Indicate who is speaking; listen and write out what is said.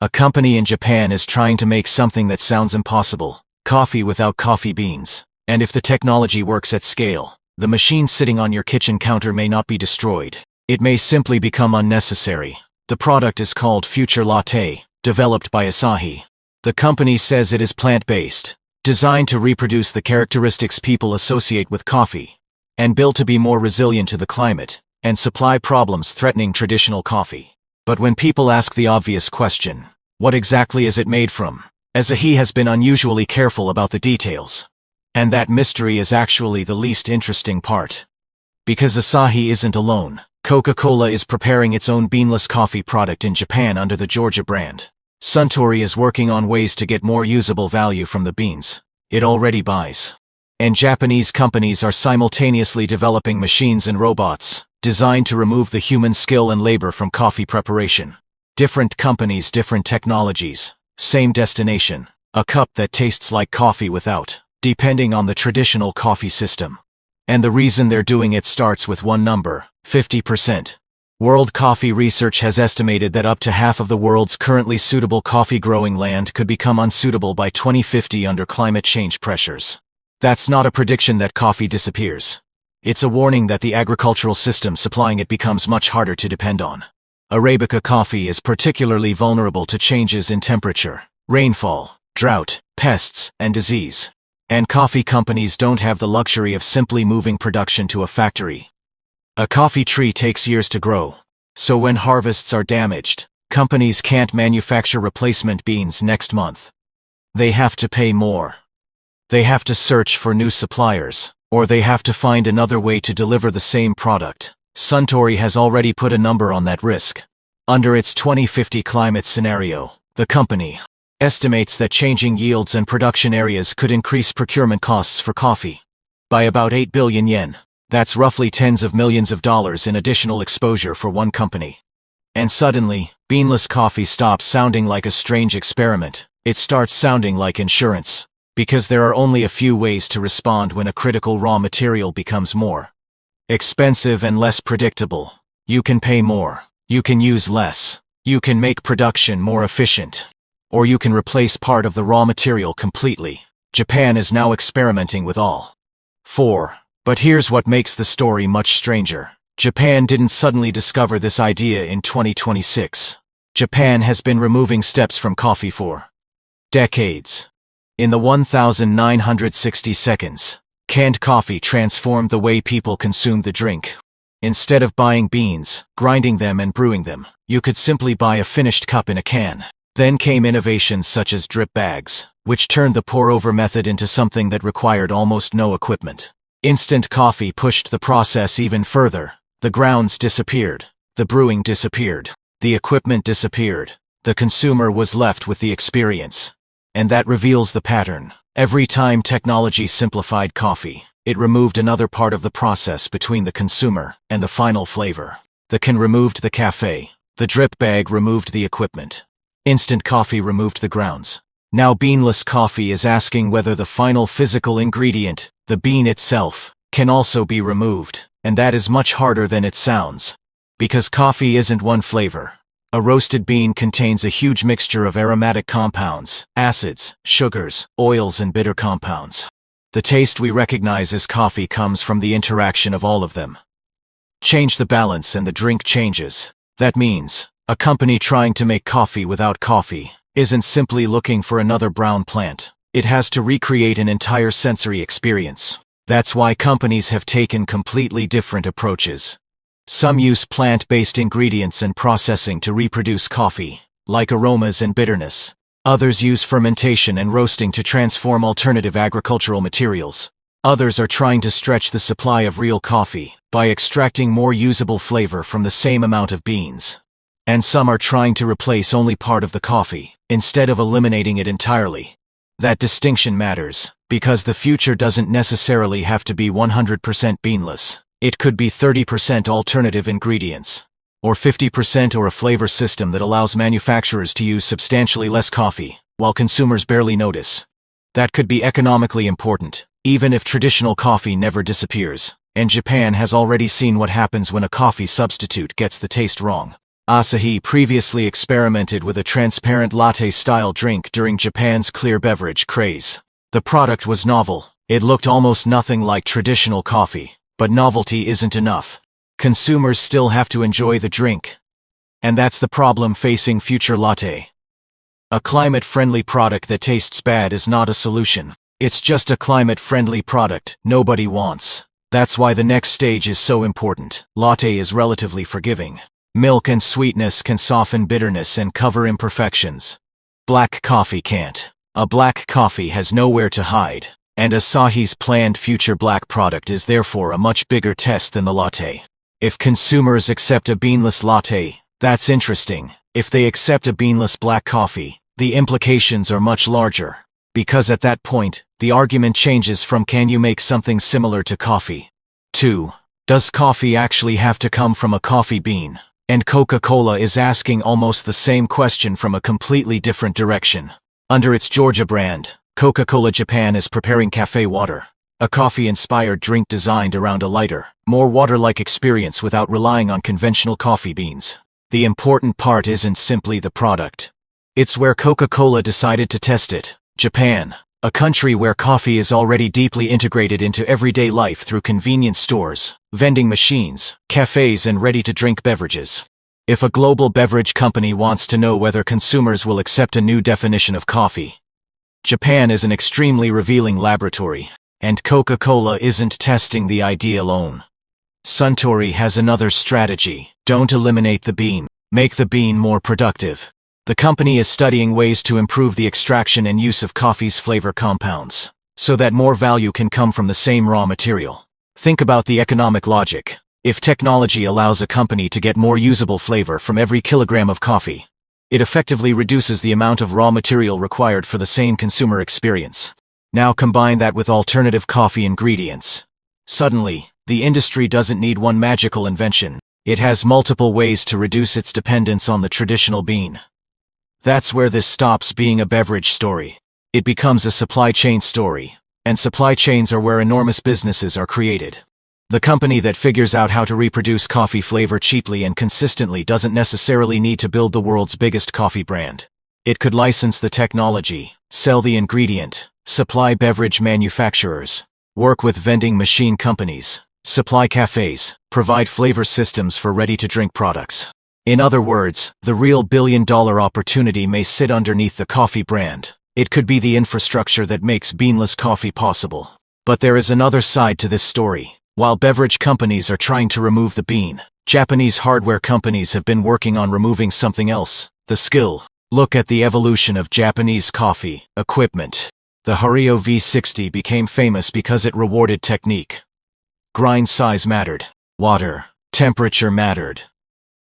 Speaker 1: A company in Japan is trying to make something that sounds impossible: coffee without coffee beans. And if the technology works at scale, the machine sitting on your kitchen counter may not be destroyed. It may simply become unnecessary. The product is called Future Latte, developed by Asahi. The company says it is plant-based, designed to reproduce the characteristics people associate with coffee, and built to be more resilient to the climate and supply problems threatening traditional coffee. But when people ask the obvious question, what exactly is it made from? Asahi has been unusually careful about the details. And that mystery is actually the least interesting part. Because Asahi isn't alone, Coca-Cola is preparing its own beanless coffee product in Japan under the Georgia brand. Suntory is working on ways to get more usable value from the beans it already buys. And Japanese companies are simultaneously developing machines and robots designed to remove the human skill and labor from coffee preparation. Different companies, different technologies, same destination: a cup that tastes like coffee without, depending on the traditional coffee system. And the reason they're doing it starts with one number: 50%. World Coffee Research has estimated that up to half of the world's currently suitable coffee growing land could become unsuitable by 2050 under climate change pressures. That's not a prediction that coffee disappears. It's a warning that the agricultural system supplying it becomes much harder to depend on. Arabica coffee is particularly vulnerable to changes in temperature, rainfall, drought, pests, and disease. And coffee companies don't have the luxury of simply moving production to a factory. A coffee tree takes years to grow, so when harvests are damaged, companies can't manufacture replacement beans next month. They have to pay more. They have to search for new suppliers, or they have to find another way to deliver the same product. Suntory has already put a number on that risk. Under its 2050 climate scenario, the company estimates that changing yields and production areas could increase procurement costs for coffee by about 8 billion yen. That's roughly tens of millions of dollars in additional exposure for one company. And suddenly, beanless coffee stops sounding like a strange experiment. It starts sounding like insurance. Because there are only a few ways to respond when a critical raw material becomes more expensive and less predictable. You can pay more. You can use less. You can make production more efficient. Or you can replace part of the raw material completely. Japan is now experimenting with all four. But here's what makes the story much stranger. Japan didn't suddenly discover this idea in 2026. Japan has been removing steps from coffee for decades. In the 1960 seconds, canned coffee transformed the way people consumed the drink. Instead of buying beans, grinding them and brewing them, you could simply buy a finished cup in a can. Then came innovations such as drip bags, which turned the pour-over method into something that required almost no equipment. Instant coffee pushed the process even further. The grounds disappeared. The brewing disappeared. The equipment disappeared. The consumer was left with the experience. And that reveals the pattern. Every time technology simplified coffee, it removed another part of the process between the consumer and the final flavor. The can removed the cafe. The drip bag removed the equipment. Instant coffee removed the grounds. Now beanless coffee is asking whether the final physical ingredient, the bean itself, can also be removed. And that is much harder than it sounds. Because coffee isn't one flavor. A roasted bean contains a huge mixture of aromatic compounds, acids, sugars, oils and bitter compounds. The taste we recognize as coffee comes from the interaction of all of them. Change the balance and the drink changes. That means, a company trying to make coffee without coffee isn't simply looking for another brown plant. It has to recreate an entire sensory experience. That's why companies have taken completely different approaches. Some use plant-based ingredients and processing to reproduce coffee, like aromas and bitterness. Others use fermentation and roasting to transform alternative agricultural materials. Others are trying to stretch the supply of real coffee by extracting more usable flavor from the same amount of beans. And some are trying to replace only part of the coffee, instead of eliminating it entirely. That distinction matters, because the future doesn't necessarily have to be 100% beanless. It could be 30% alternative ingredients, or 50% or a flavor system that allows manufacturers to use substantially less coffee, while consumers barely notice. That could be economically important, even if traditional coffee never disappears, and Japan has already seen what happens when a coffee substitute gets the taste wrong. Asahi previously experimented with a transparent latte-style drink during Japan's clear beverage craze. The product was novel. It looked almost nothing like traditional coffee, but novelty isn't enough. Consumers still have to enjoy the drink. And that's the problem facing future latte. A climate-friendly product that tastes bad is not a solution. It's just a climate-friendly product nobody wants. That's why the next stage is so important. Latte is relatively forgiving. Milk and sweetness can soften bitterness and cover imperfections. Black coffee can't. A black coffee has nowhere to hide, and Asahi's planned future black product is therefore a much bigger test than the latte. If consumers accept a beanless latte, that's interesting. If they accept a beanless black coffee, the implications are much larger. Because at that point, the argument changes from can you make something similar to coffee to does coffee actually have to come from a coffee bean? And Coca-Cola is asking almost the same question from a completely different direction. Under its Georgia brand, Coca-Cola Japan is preparing cafe water, a coffee-inspired drink designed around a lighter, more water-like experience without relying on conventional coffee beans. The important part isn't simply the product. It's where Coca-Cola decided to test it. Japan, a country where coffee is already deeply integrated into everyday life through convenience stores, vending machines, cafes, and ready-to-drink beverages. If a global beverage company wants to know whether consumers will accept a new definition of coffee, Japan is an extremely revealing laboratory, and Coca-Cola isn't testing the idea alone. Suntory has another strategy. Don't eliminate the bean. Make the bean more productive. The company is studying ways to improve the extraction and use of coffee's flavor compounds, so that more value can come from the same raw material. Think about the economic logic. If technology allows a company to get more usable flavor from every kilogram of coffee, it effectively reduces the amount of raw material required for the same consumer experience. Now combine that with alternative coffee ingredients. Suddenly, the industry doesn't need one magical invention. It has multiple ways to reduce its dependence on the traditional bean. That's where this stops being a beverage story. It becomes a supply chain story, and supply chains are where enormous businesses are created. The company that figures out how to reproduce coffee flavor cheaply and consistently doesn't necessarily need to build the world's biggest coffee brand. It could license the technology, sell the ingredient, supply beverage manufacturers, work with vending machine companies, supply cafes, provide flavor systems for ready-to-drink products. In other words, the real billion-dollar opportunity may sit underneath the coffee brand. It could be the infrastructure that makes beanless coffee possible. But there is another side to this story. While beverage companies are trying to remove the bean, Japanese hardware companies have been working on removing something else, the skill. Look at the evolution of Japanese coffee equipment. The Hario V60 became famous because it rewarded technique. Grind size mattered. Water temperature mattered.